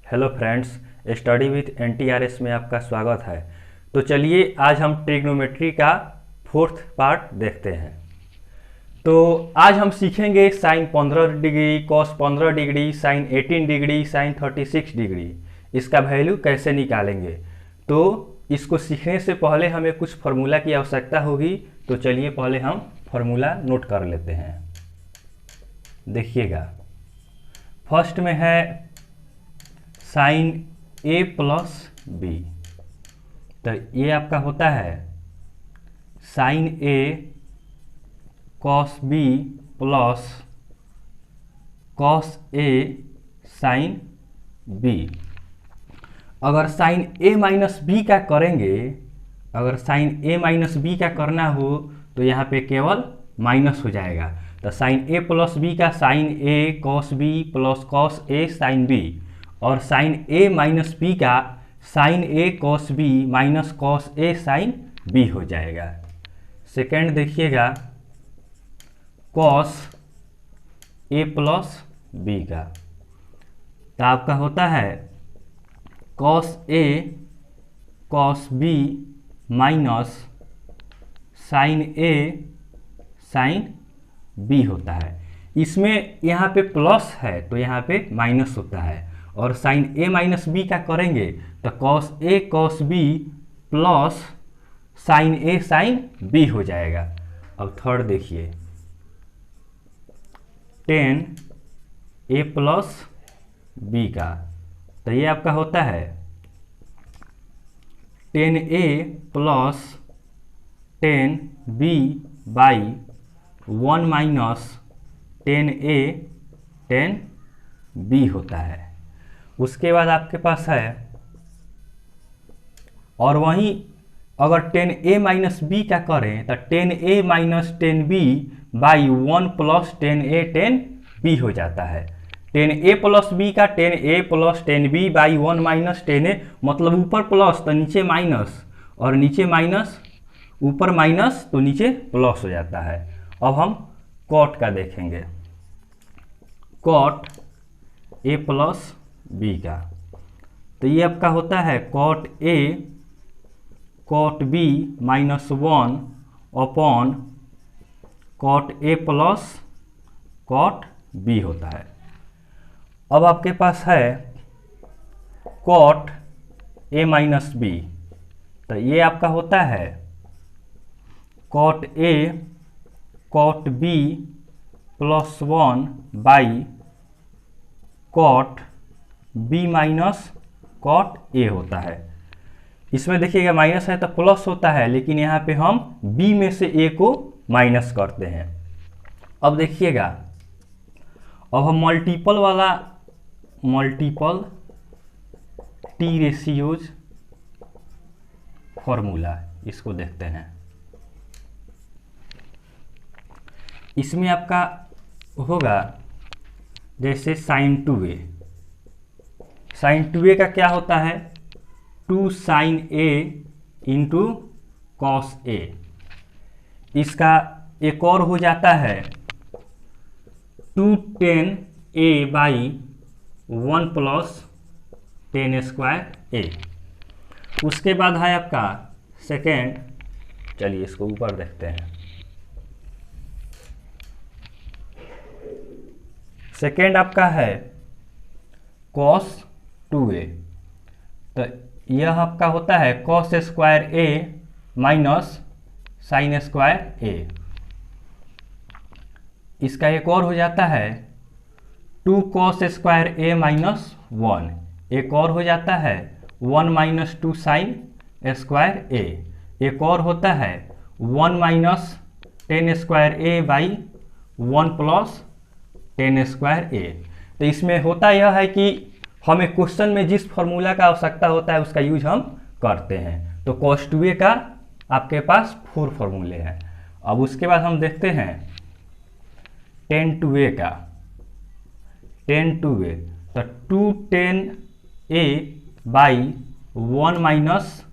Hello friends, study with एनटीआरएस में आपका स्वागत है। तो चलिए आज हम ट्रिग्नोमेट्री का फोर्थ पार्ट देखते हैं। तो आज हम सीखेंगे sine 15 degree, cos 15 degree, sine 18 degree, sine 36 degree, इसका वैल्यू कैसे निकालेंगे। तो इसको सीखने से पहले हमें कुछ फार्मूला की आवश्यकता होगी। तो चलिए पहले हम फार्मूला नोट कर लेते हैं। देखिएगा, फर्स्ट में है साइन ए प्लस बी। तो ये आपका होता है sign A cos B plus cos A sine B. अगर साइन ए माइनस बी का करेंगे, अगर साइन ए माइनस बी का करना हो तो यहाँ पे केवल माइनस हो जाएगा। तो साइन ए प्लस बी का sign A cos B plus cos A sine B, और साइन ए माइनस बी का sign A cos B minus cos A sine B हो जाएगा। सेकेंड देखिएगा, कॉस ए प्लस बी का, तो आपका होता है cos A cos B minus sign A sine B होता है। इसमें यहाँ पे प्लस है तो यहाँ पे माइनस होता है, और साइन ए माइनस बी का करेंगे तो cos A cos B plus sign A sine B हो जाएगा। अब थर्ड देखिए, टेन ए प्लस बी का, तो ये आपका होता है tan a plus tan b by 1 minus tan a tan b होता है। उसके बाद आपके पास है, और वहीं अगर टेन ए माइनस बी का करें तो tan a minus tan b by 1 plus tan a tan b हो जाता है। टेन ए प्लस बी का tan a plus tan b by 1 minus tan a, मतलब ऊपर प्लस तो नीचे माइनस, और नीचे माइनस ऊपर माइनस तो नीचे प्लस हो जाता है। अब हम कॉट का देखेंगे, कॉट ए प्लस बी का, तो ये आपका होता है cot a cot b minus 1 upon cot a plus cot b होता है। अब आपके पास है कॉट ए माइनस बी, तो ये आपका होता है cot a cot b plus 1 by cot b minus cot a होता है। इसमें देखिएगा माइनस है तो प्लस होता है, लेकिन यहाँ पे हम बी में से ए को माइनस करते हैं। अब देखिएगा, अब हम मल्टीपल वाला मल्टीपल टी रेशियोज फॉर्मूला इसको देखते हैं। इसमें आपका होगा जैसे साइन 2a, साइन 2a का क्या होता है 2 sine a into cos a। इसका एक और हो जाता है 2 tan a by 1 plus tan square a। उसके बाद है आपका सेकेंड, चलिए इसको ऊपर देखते हैं। सेकेंड आपका है कॉस 2a, तो यह आपका होता है cos square a minus sine square a। इसका एक और हो जाता है 2 कॉस स्क्वायर a माइनस 1, एक और हो जाता है 1 माइनस 2 साइन स्क्वायर a, एक और होता है 1 minus tan square a by 1 plus tan square a. तो इसमें होता यह है कि हमें क्वेश्चन में जिस फॉर्मूला का आवश्यकता होता है उसका यूज हम करते हैं। तो कॉस 2a का आपके पास 4 फॉर्मूले हैं। अब उसके बाद हम देखते हैं टेन 2a का, टेन 2a, तो 2 ten A by 1 minus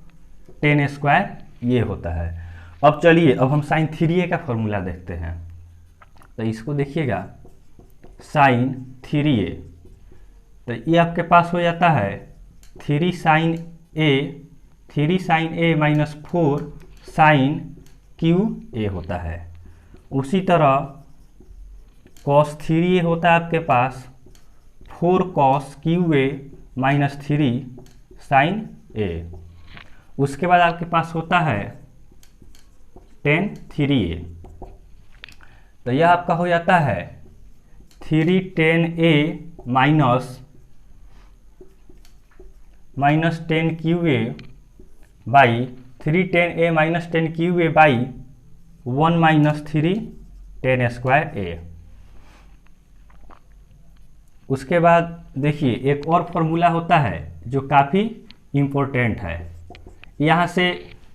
tan square ये होता है। अब चलिए अब हम साइन 3a का फॉर्मूला देखते हैं। तो इसको देखिएगा साइन 3a, तो ये आपके पास हो जाता है 3 sine a minus 4 sine cube a होता है। उसी तरह कॉस 3a होता है आपके पास 4 cos cube a minus 3 sine a. उसके बाद आपके पास होता है tan 3a, तो यह आपका हो जाता है 3 tan a minus 10 cube a by 3 tan a minus 10 cube a by 1 minus 3 tan square a. उसके बाद देखिए एक और फॉर्मूला होता है जो काफ़ी इम्पोर्टेंट है। यहाँ से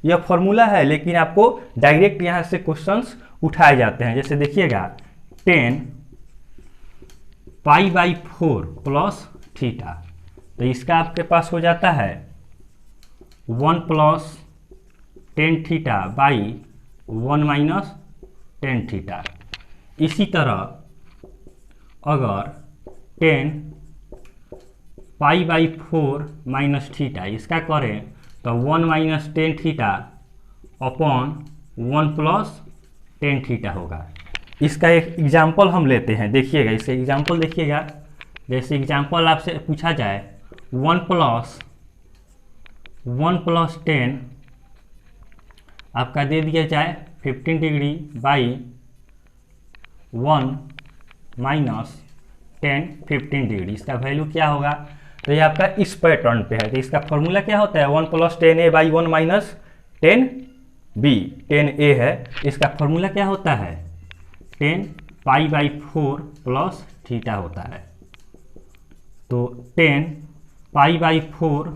यह फॉर्मूला है लेकिन आपको डायरेक्ट यहाँ से क्वेश्चंस उठाए जाते हैं। जैसे देखिएगा 10 π/4 प्लस थीटा, तो इसका आपके पास हो जाता है 1 plus tan theta by 1 minus tan theta. इसी तरह अगर 10 π/4 माइनस थीटा इसका करें तो 1 minus tan theta upon 1 plus tan theta होगा। इसका एक एग्जाम्पल हम लेते हैं, देखिएगा इसका एग्जाम्पल देखिएगा। जैसे एग्जाम्पल आपसे पूछा जाए 1 प्लस 10 आपका दे दिया जाए 15 डिग्री बाई 1 माइनस 10 15 डिग्री, इसका वैल्यू क्या होगा? तो ये आपका इस पैटर्न पे है। तो इसका फॉर्मूला क्या होता है 1 plus 10a by 1 minus 10b, 10a है। इसका फॉर्मूला क्या होता है 10 π/4 प्लस थीटा होता है। तो 10 π/4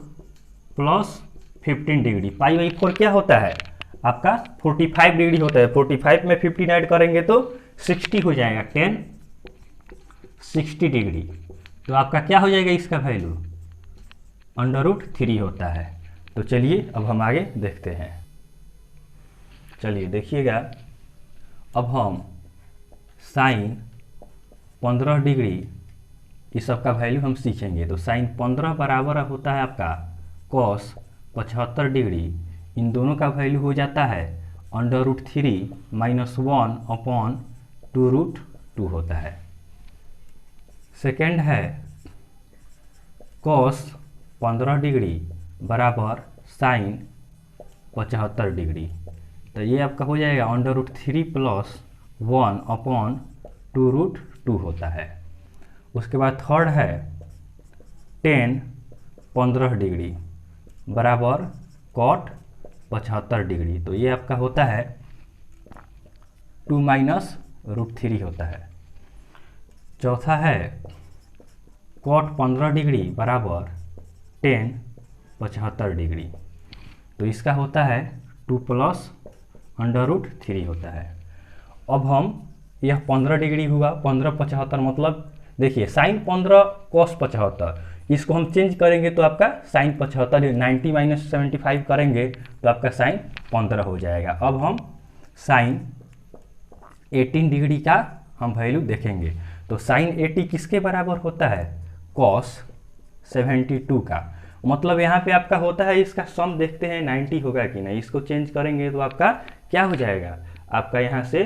प्लस 15 डिग्री, π/4 क्या होता है आपका 45 डिग्री होता है। 45 में 15 ऐड करेंगे तो 60 हो जाएगा, 10 60 डिग्री। तो आपका क्या हो जाएगा इसका वैल्यू √3 होता है। तो चलिए अब हम आगे देखते हैं। चलिए देखिएगा, अब हम साइन 15 डिग्री इस सब का वैल्यू हम सीखेंगे। तो साइन 15 बराबर होता है आपका कॉस 75 डिग्री, इन दोनों का वैल्यू हो जाता है √3 माइनस 1 अपॉन 2√2 होता है। सेकेंड है कॉस 15 डिग्री बराबर साइन 75 डिग्री, तो ये आपका हो जाएगा √3 प्लस 1 अपॉन 2√2 होता है। उसके बाद थर्ड है tan 15 डिग्री बराबर कॉट 75 डिग्री, तो ये आपका होता है 2 माइनस √3 होता है। चौथा है कॉट 15 डिग्री बराबर tan 75 डिग्री, तो इसका होता है 2 प्लस √3 होता है। अब हम यह 15 डिग्री हुआ, 15 75 मतलब देखिए साइन 15 कॉस 75, इसको हम चेंज करेंगे तो आपका साइन 75 90 माइनस 75 करेंगे तो आपका साइन 15 हो जाएगा। अब हम साइन 18 डिग्री का हम वैल्यू देखेंगे। तो साइन 80 किसके बराबर होता है कॉस 72 का, मतलब यहाँ पे आपका होता है, इसका सम देखते हैं 90 होगा कि नहीं। इसको चेंज करेंगे तो आपका क्या हो जाएगा, आपका यहाँ से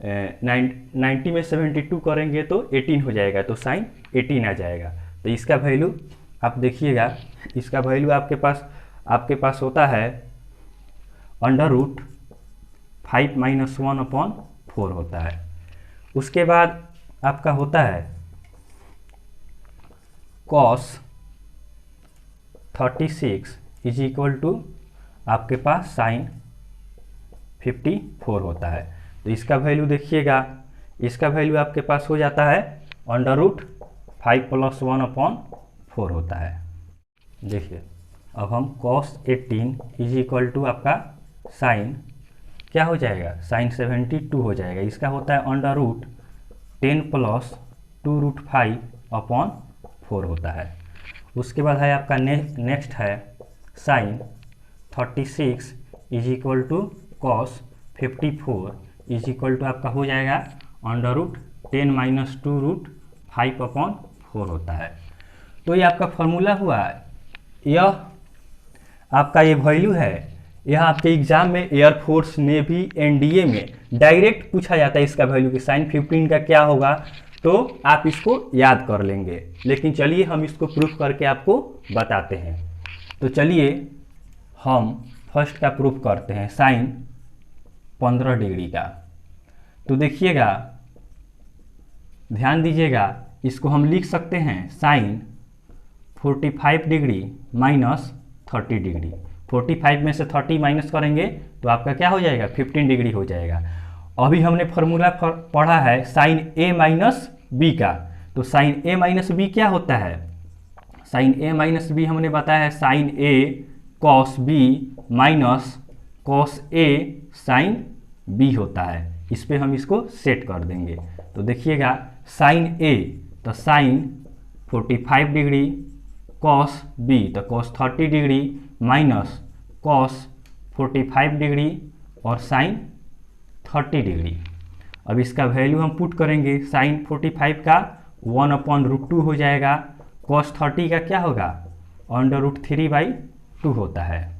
90 में 72 करेंगे तो 18 हो जाएगा, तो साइन 18 आ जाएगा। तो इसका वैल्यू आप देखिएगा, इसका वैल्यू आपके पास होता है √5 माइनस 1 अपॉन 4 होता है। उसके बाद आपका होता है कॉस 36 इज इक्वल टू आपके पास साइन 54 होता है। तो इसका वैल्यू देखिएगा, इसका वैल्यू आपके पास हो जाता है √5 प्लस 1 अपॉन 4 होता है। देखिए अब हम cos 18 इज इक्वल टू आपका साइन क्या हो जाएगा, साइन 72 हो जाएगा। इसका होता है √10 प्लस 2√5 अपॉन 4 होता है। उसके बाद है आपका नेक्स्ट है sine 36 is equal to cos 54 is equal to आपका हो जाएगा √10 माइनस 2√5 अपॉन 4 होता है। तो ये आपका फॉर्मूला हुआ, यह आपका ये वैल्यू है, यह आपके एग्जाम में एयरफोर्स, नेवी, एनडीए में डायरेक्ट पूछा जाता है इसका वैल्यू कि साइन 15 का क्या होगा, तो आप इसको याद कर लेंगे। लेकिन चलिए हम इसको प्रूफ करके आपको बताते हैं। तो चलिए हम फर्स्ट का प्रूफ करते हैं, साइन 15 डिग्री का। तो देखिएगा, ध्यान दीजिएगा, इसको हम लिख सकते हैं साइन 45 डिग्री माइनस 30 डिग्री। 45 में से 30 माइनस करेंगे तो आपका क्या हो जाएगा, 15 डिग्री हो जाएगा। अभी हमने फॉर्मूला पढ़ा है साइन ए माइनस बी का। तो साइन ए माइनस बी क्या होता है, साइन ए माइनस बी हमने बताया है sign A cos B minus cos A sine B होता है। इस पे हम इसको सेट कर देंगे। तो देखिएगा साइन ए तो साइन 45 डिग्री, कॉस बी तो cos 30 degree minus cos 45 degree और साइन 30 डिग्री। अब इसका वैल्यू हम पुट करेंगे, साइन 45 का 1/√2 हो जाएगा, कॉस 30 का क्या होगा √3/2 होता है,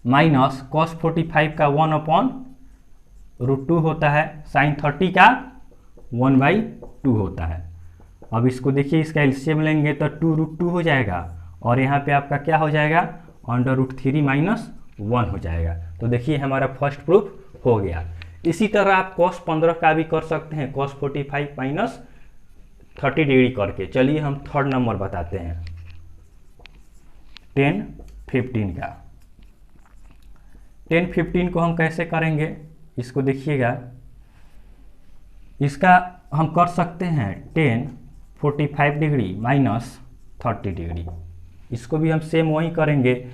माइनस कॉस 45 का 1/√2 होता है, साइन 30 का 1/2 होता है। अब इसको देखिए, इसका एलसीएम लेंगे तो 2√2 हो जाएगा और यहाँ पे आपका क्या हो जाएगा √3 - 1 हो जाएगा। तो देखिए हमारा फर्स्ट प्रूफ हो गया। इसी तरह आप cos 15 का भी कर सकते हैं, cos 45 - 30 डिग्री करके। चलिए हम थर्ड नंबर बताते हैं, tan 15 का। tan 15 को हम कैसे करेंगे, इसको देखिएगा, इसका हम कर सकते हैं tan 45 डिग्री माइनस 30 डिग्री। इसको भी हम सेम वही करेंगे।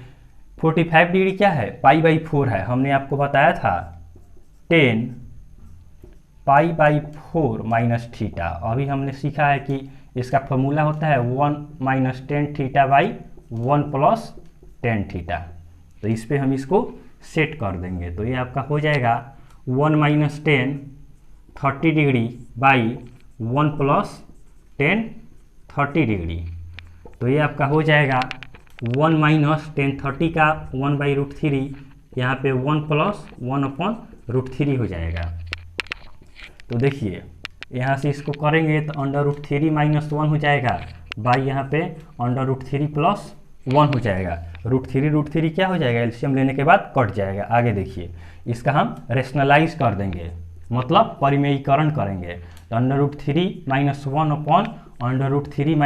45 डिग्री क्या है, π/4 है, हमने आपको बताया था tan π/4 माइनस थीटा। अभी हमने सीखा है कि इसका फॉर्मूला होता है 1 - tan θ/1 + tan θ। तो इस पे हम इसको सेट कर देंगे। तो ये आपका हो जाएगा 1 - tan 30 degree by 1 + tan 30 degree. तो ये आपका हो जाएगा 1 - tan 30 का 1/√3, यहाँ पे 1 + 1/√3 हो जाएगा। तो देखिए यहाँ से इसको करेंगे तो √3 - 1 हो जाएगा, बाई यहाँ पे √3 + 1 हो जाएगा। √3 क्या हो जाएगा, एलसीएम लेने के बाद कट जाएगा। आगे देखिए, इसका हम रेशनलाइज कर देंगे, मतलब परिमेयीकरण करेंगे। तो √3 - 1 √3 -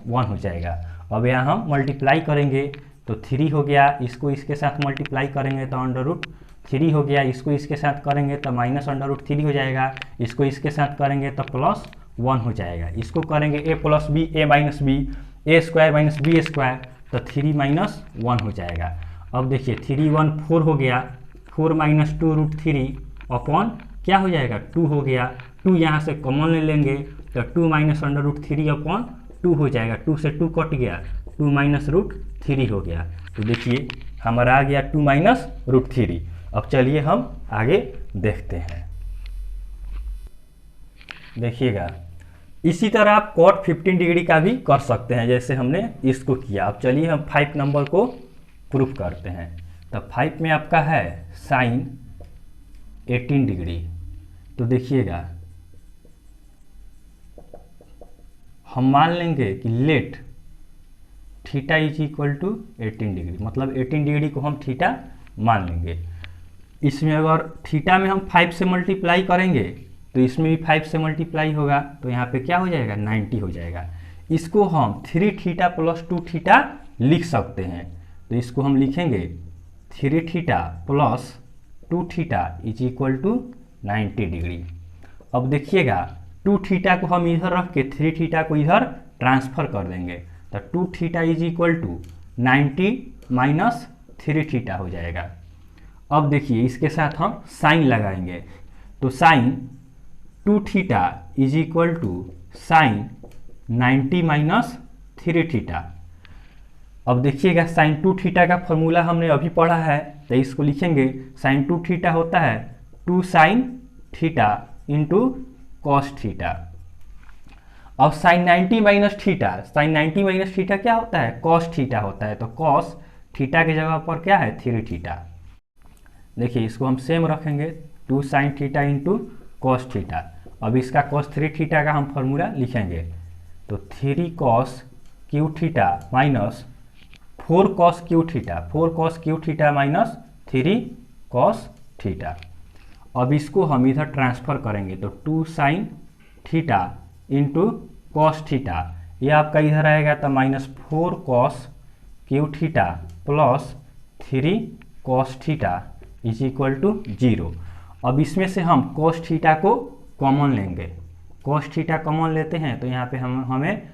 1 हो जाएगा। अब यहाँ हम मल्टीप्लाई करेंगे तो 3 हो गया, इसको इसके साथ मल्टीप्लाई करेंगे तो √3 हो गया, इसको इसके साथ करेंगे तो -√3 हो जाएगा, इसको इसके साथ करेंगे तो +1 हो जाएगा, इसको करेंगे a + b a - b a² - b² तो 3 - 1 हो जाएगा। अब देखिए 3 1 4 हो गया, 4 - 2√3 अपॉन क्या हो जाएगा 2 हो गया, 2 यहाँ से कॉमन ले लेंगे तो 2 - √3 अपॉन 2 हो जाएगा, 2 से 2 कट गया, 2 - √3 हो गया। तो देखिए हमारा आ गया 2 - √3। अब चलिए हम आगे देखते हैं। देखिएगा इसी तरह आप cot 15 डिग्री का भी कर सकते हैं, जैसे हमने इसको किया। अब चलिए हम 5 नंबर को प्रूफ करते हैं। तो 5 में आपका है साइन 18 डिग्री। तो देखिएगा हम मान लेंगे कि let theta is equal to 18 degree, मतलब 18 डिग्री को हम थीटा मान लेंगे। इसमें अगर थीटा में हम 5 से मल्टीप्लाई करेंगे तो इसमें भी 5 से मल्टीप्लाई होगा, तो यहाँ पे क्या हो जाएगा 90 हो जाएगा। इसको हम 3 थीटा + 2 थीटा लिख सकते हैं। तो इसको हम लिखेंगे 3 theta + 2 theta is equal to 90 degree. अब देखिएगा 2 थीटा को हम इधर रख के 3 थीटा को इधर ट्रांसफर कर देंगे, तो 2 theta is equal to 90 - 3 theta हो जाएगा। अब देखिए इसके साथ हम साइन लगाएंगे, तो sine 2 theta is equal to sine 90 - 3 theta. अब देखिएगा साइन 2 थीटा का फॉर्मूला हमने अभी पढ़ा है, तो इसको लिखेंगे साइन 2 थीटा होता है 2 sine theta into cos theta. अब sine 90 minus theta, sine 90 minus theta क्या होता है, कॉस थीटा होता है। तो कॉस थीटा की जगह पर क्या है, 3 थीटा। देखिए इसको हम सेम रखेंगे, 2 sine theta into cos theta. अब इसका कॉस 3 थीटा का हम फॉर्मूला लिखेंगे, तो 3 cos cube theta minus 4 cos cube theta, 4 cos cube theta minus 3 cos theta. अब इसको हम इधर ट्रांसफर करेंगे, तो 2 sine theta into cos theta, ये आपका इधर आएगा तो minus 4 cos cube theta plus 3 cos theta is equal to 0। अब इसमें से हम कॉस थीटा को कॉमन लेंगे, कॉस थीटा कॉमन लेते हैं तो यहाँ पे हमें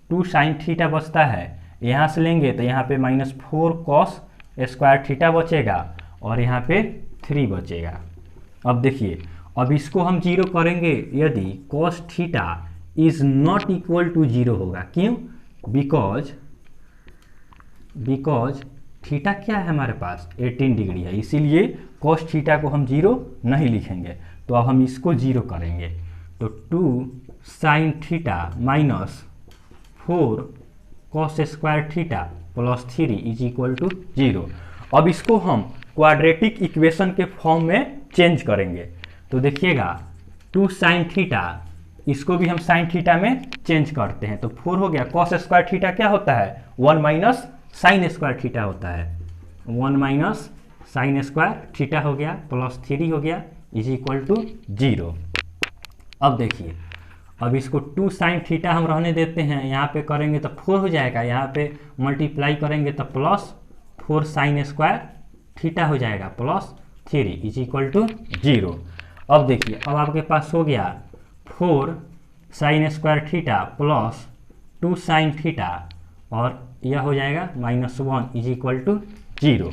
2 साइन थीटा बचता है, यहाँ से लेंगे तो यहाँ पे माइनस 4 कॉस स्क्वायर थीटा बचेगा और यहाँ पे 3 बचेगा। अब देखिए, अब इसको हम 0 करेंगे यदि cos theta is not equal to 0 होगा। क्यों, बिकॉज थीटा क्या है हमारे पास, 18 डिग्री है, इसीलिए कॉस थीटा को हम 0 नहीं लिखेंगे। तो अब हम इसको 0 करेंगे, तो 2 sine theta minus 4 cos square theta plus 3 is equal to 0। अब इसको हम क्वाड्रेटिक इक्वेशन के फॉर्म में चेंज करेंगे, तो देखिएगा 2 साइन थीटा, इसको भी हम साइन थीटा में चेंज करते हैं, तो 4 हो गया। कॉस स्क्वायर थीटा क्या होता है, 1 माइनस साइन स्क्वायर थीटा होता है, 1 माइनस साइन स्क्वायर थीटा हो गया प्लस 3 हो गया इज इक्वल टू 0। अब देखिए, अब इसको 2 साइन थीटा हम रहने देते हैं, यहाँ पे करेंगे तो 4 हो जाएगा, यहाँ पे मल्टीप्लाई करेंगे तो प्लस 4 साइन स्क्वायर थीटा हो जाएगा प्लस 3 इज इक्वल टू 0। अब देखिए, अब आपके पास हो गया 4 sign square theta plus 2 sine theta और यह हो जाएगा -1 इज इक्वल टू 0।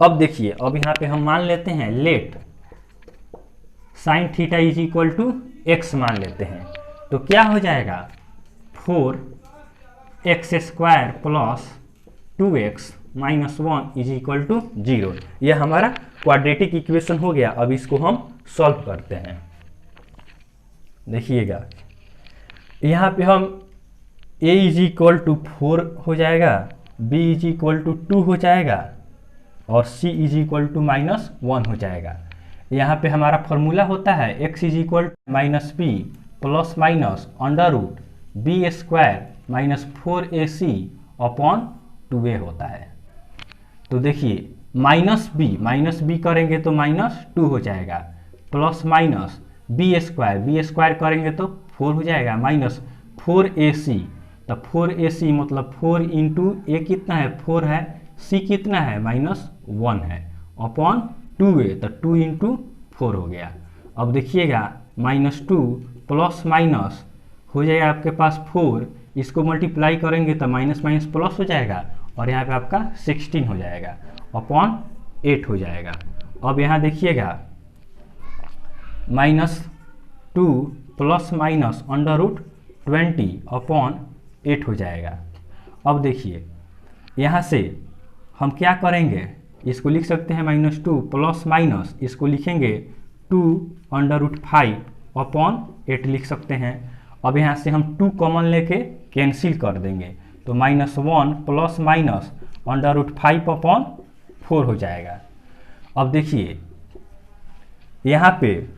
अब देखिए, अब यहाँ पे हम मान लेते हैं let sine theta is equal to x मान लेते हैं, तो क्या हो जाएगा 4x square plus 2x minus 1 is equal to 0। यह हमारा क्वाड्रेटिक इक्वेशन हो गया। अब इसको हम सॉल्व करते हैं। देखिएगा, यहाँ पे हम a इज इक्वल टू 4 हो जाएगा, b इज इक्वल टू 2 हो जाएगा और c इज इक्वल टू -1 हो जाएगा। यहाँ पे हमारा फॉर्मूला होता है x is equal minus B plus minus under root B square minus 4ac upon 2a होता है। तो देखिए, माइनस बी करेंगे तो -2 हो जाएगा प्लस माइनस बी स्क्वायर करेंगे तो 4 हो जाएगा माइनस 4ac, तो 4ac मतलब 4 इंटू ए कितना है 4 है, c कितना है -1 है अपॉन 2a, तो 2 इंटू 4 हो गया। अब देखिएगा -2 प्लस माइनस हो जाएगा आपके पास 4, इसको मल्टीप्लाई करेंगे तो माइनस माइनस प्लस हो जाएगा और यहाँ पे आपका 16 हो जाएगा अपॉन 8 हो जाएगा। अब यहाँ देखिएगा -2 plus minus under root 20 upon 8 हो जाएगा। अब देखिए, यहाँ से हम क्या करेंगे, इसको लिख सकते हैं -2 प्लस माइनस, इसको लिखेंगे 2 अंडर रूट 5 अपॉन 8 लिख सकते हैं। अब यहाँ से हम 2 कॉमन लेके कैंसिल कर देंगे, तो -1 plus minus under root 5 upon 4 हो जाएगा। अब देखिए, यहाँ पे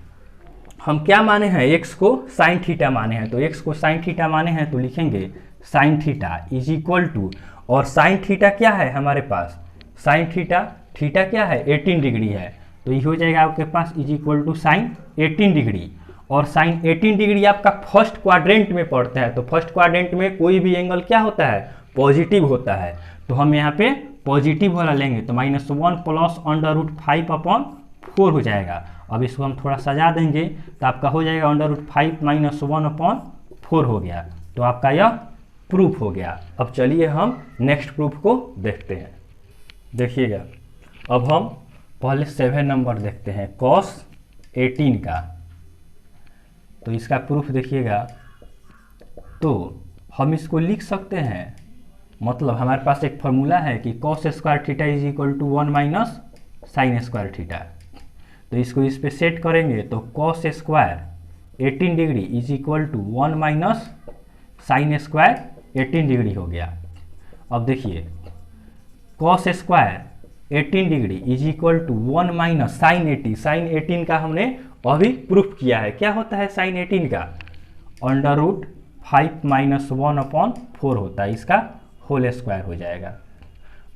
हम क्या माने हैं, x को साइन थीटा माने हैं, तो x को साइन थीटा माने हैं तो लिखेंगे sine theta is equal to, और साइन थीटा क्या है हमारे पास, साइन थीटा क्या है 18 डिग्री है, तो ये हो जाएगा आपके पास is equal to sine 18 degree. और साइन 18 डिग्री आपका फर्स्ट क्वाड्रेंट में पड़ता है, तो फर्स्ट क्वाड्रेंट में कोई भी एंगल क्या होता है, पॉजिटिव होता है, तो हम यहाँ पे पॉजिटिव वाला लेंगे, तो -1 प्लस अंडर रूट 5 अपॉन 4 हो जाएगा। अब इसको हम थोड़ा सजा देंगे तो आपका हो जाएगा अंडर रूट 5 -1 अपॉन 4 हो गया, तो आपका यह प्रूफ हो गया। अब चलिए हम नेक्स्ट प्रूफ को देखते हैं। देखिएगा, अब हम पहले 7 नंबर देखते हैं cos 18 का, तो इसका प्रूफ देखिएगा, तो हम इसको लिख सकते हैं, मतलब हमारे पास एक फॉर्मूला है कि cos square theta is equal to 1 minus sine square theta, तो इसको इस पे सेट करेंगे तो cos square 18 degree is equal to 1 minus sine square 18 degree हो गया। अब देखिए cos square 18 degree is equal to 1 minus sine 18। Sine 18 का हमने अभी प्रूफ किया है। क्या होता है साइन 18 का? अंडर रूट 5 माइनस 1/4 होता है, इसका होल स्क्वायर हो जाएगा।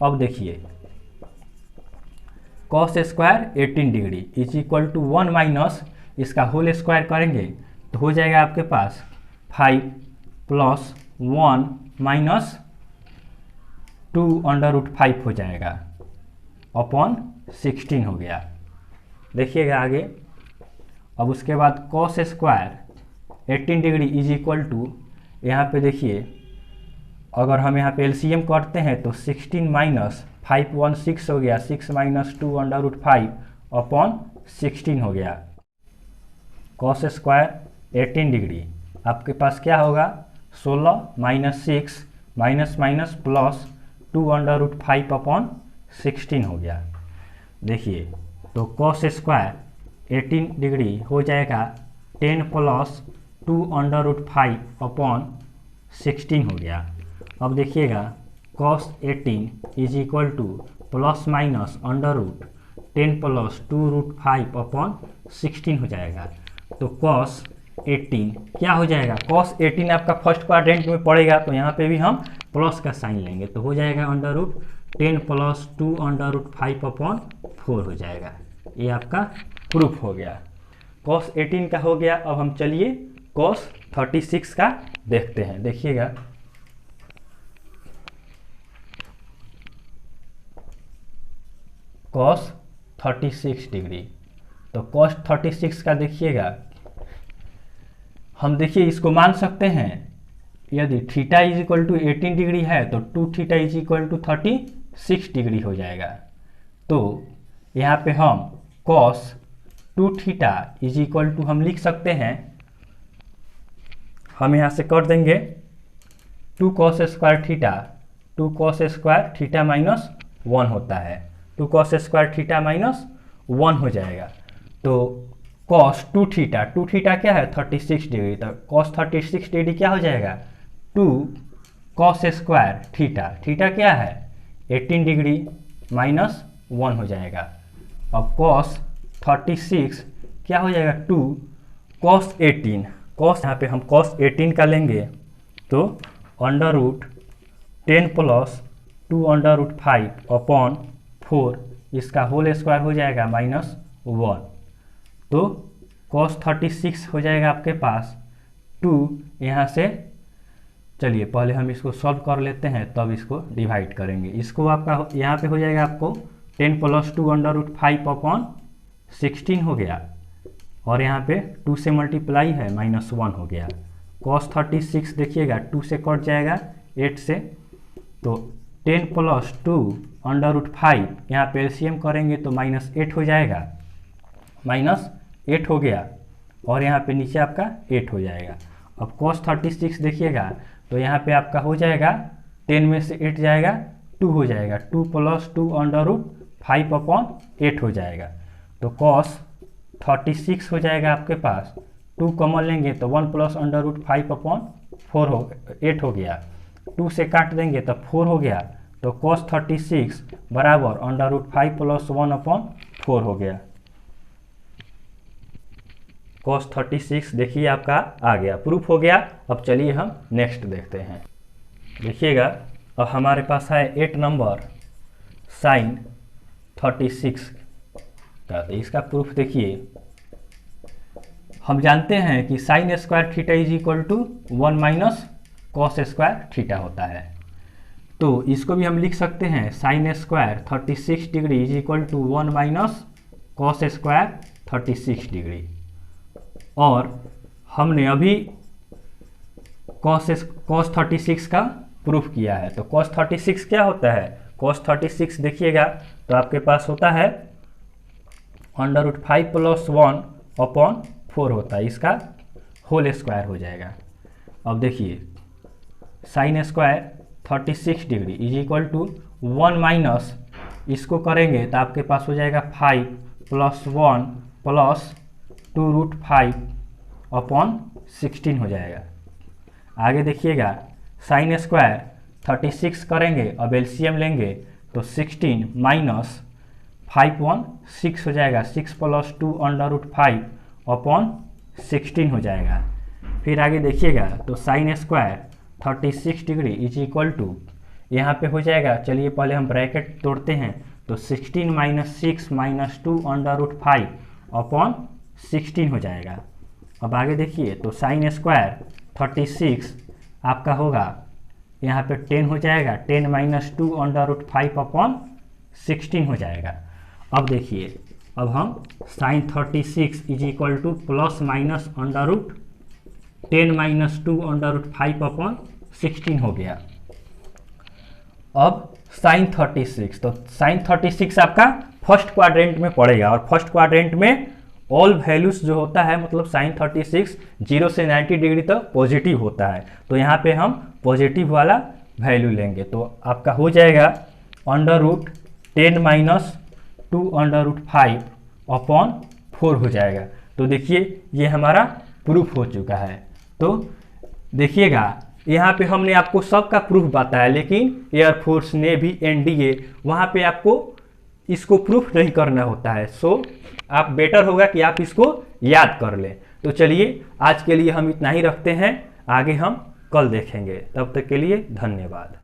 अब देखिए cos square 18 degree is equal to 1 minus इसका होल स्क्वायर करेंगे तो हो जाएगा आपके पास 5 प्लस 1 माइनस 2 अंडर रूट 5 हो जाएगा अपॉन 16 हो गया। देखिएगा आगे। अब उसके बाद cos square 18 degree is equal to, यहाँ पे देखिए अगर हम यहाँ पे एलसीएम करते हैं तो 16 माइनस 5 1 6 हो गया, 6 माइनस 2 अंडर रूट 5 अपॉन 16 हो गया। कॉस स्क्वायर 18 डिग्री आपके पास क्या होगा 16 minus 6 minus minus plus 2 under root 5 upon 16 हो गया। देखिए तो कॉस स्क्वायर 18 डिग्री हो जाएगा 10 प्लस 2 अंडर रूट 5 अपॉन 16 हो गया। अब देखिएगा cos 18 is equal to plus minus under root 10 plus 2 root 5 upon 16 हो जाएगा। तो cos 18 क्या हो जाएगा? cos 18 आपका फर्स्ट क्वाड्रेंट में पड़ेगा तो यहाँ पे भी हम प्लस का साइन लेंगे तो हो जाएगा under root 10 plus 2 under root 5 upon 4 हो जाएगा। ये आपका प्रूफ हो गया। cos 18 का हो गया। अब हम चलिए cos 36 का देखते हैं। देखिएगा cos 36 डिग्री, तो cos 36 का देखिएगा हम देखिए इसको मान सकते हैं यदि theta is equal to 18 degree है तो 2 theta is equal to 36 degree हो जाएगा। तो यहाँ पे हम cos 2 theta is equal to हम लिख सकते हैं, हम यहाँ से कर देंगे 2 cos square theta, 2 cos square theta minus 1 होता है, 2 cos स्क्वायर थीटा माइनस 1 हो जाएगा। तो cos 2 थीटा, 2 थीटा क्या है 36 डिग्री, तो cos 36 डिग्री क्या हो जाएगा 2 cos स्क्वायर थीटा, थीटा क्या है 18 डिग्री माइनस 1 हो जाएगा। अब cos 36 क्या हो जाएगा 2 cos 18, cos यहाँ पे हम cos 18 का लेंगे तो under root 10 plus 2 under root 5 upon 4 इसका होल स्क्वायर हो जाएगा माइनस 1। तो cos 36 हो जाएगा आपके पास 2, यहाँ से चलिए पहले हम इसको सॉल्व कर लेते हैं तब इसको डिवाइड करेंगे। इसको आपका यहाँ पे हो जाएगा आपको 10 प्लस 2 अंडर रूट 5 अपॉन 16 हो गया और यहाँ पे 2 से मल्टीप्लाई है माइनस 1 हो गया। cos 36 देखिएगा 2 से कट जाएगा 8 से, तो 10 प्लस 2 अंडर रूट 5 यहाँ पे एलसीएम करेंगे तो माइनस 8 हो जाएगा, माइनस 8 हो गया और यहाँ पे नीचे आपका 8 हो जाएगा। अब cos 36 देखिएगा तो यहाँ पे आपका हो जाएगा 10 में से 8 जाएगा 2 हो जाएगा, 2 प्लस 2 अंडर रूट 5 अपॉन 8 हो जाएगा। तो cos 36 हो जाएगा आपके पास, 2 कॉमन लेंगे तो 1 प्लस अंडर रूट 5 अपॉन 8 हो गया, 2 से काट देंगे तो 4 हो गया। तो cos 36 बराबर अंडर रूट 5 प्लस 1 अपॉन 4 हो गया। cos 36 देखिए आपका आ गया, प्रूफ हो गया। अब चलिए हम नेक्स्ट देखते हैं। देखिएगा अब हमारे पास है 8 नंबर साइन 36 का, तो इसका प्रूफ देखिए हम जानते हैं कि sine square theta is equal to 1 minus cos square theta होता है। तो इसको भी हम लिख सकते हैं sine square 36 degree is equal to 1 minus cos square 36 degree. और हमने अभी cos 36 का प्रूफ किया है। तो cos 36 क्या होता है? cos 36 देखिएगा तो आपके पास होता है अंडर रूट 5 प्लस 1 अपॉन 4 होता है, इसका होल स्क्वायर हो जाएगा। अब देखिए sine square 36 degree is equal to 1 minus इसको करेंगे तो आपके पास हो जाएगा 5 प्लस 1 प्लस 2 रूट 5 अपॉन 16 हो जाएगा। आगे देखिएगा साइन स्क्वायर 36 करेंगे, अब एलसीएम लेंगे तो 16 माइनस 5/6 हो जाएगा, 6 + 2 √5/16 हो जाएगा। फिर आगे देखिएगा तो sine square 36 degree is equal to यहाँ पे हो जाएगा, चलिए पहले हम ब्रैकेट तोड़ते हैं, तो 16 - 6 - 2 √5/16 हो जाएगा। अब आगे देखिए तो साइन स्क्वायर 36 आपका होगा यहाँ पे 10 हो जाएगा, 10 - 2 √5/16 हो जाएगा। अब देखिए अब हम sine 36 is equal to plus minus √10 - 2 √5/16 हो गया। अब साइन 36, तो साइन 36 आपका फर्स्ट क्वाड्रेंट में पड़ेगा, और फर्स्ट क्वाड्रेंट में ऑल वैल्यूज जो होता है, मतलब साइन 36 0 से 90 डिग्री तक पॉजिटिव होता है, तो यहाँ पे हम पॉजिटिव वाला वैल्यू लेंगे, तो आपका हो जाएगा √10 - 2 √5/4 हो जाएगा। तो देखिए ये हमारा प्रूफ हो चुका है। तो देखिएगा यहाँ पे हमने आपको सबका प्रूफ बताया, लेकिन एयरफोर्स, नेवी, एनडीए वहाँ पे आपको इसको प्रूफ नहीं करना होता है। सो आप बेटर होगा कि आप इसको याद कर लें। तो चलिए आज के लिए हम इतना ही रखते हैं, आगे हम कल देखेंगे। तब तक के लिए धन्यवाद।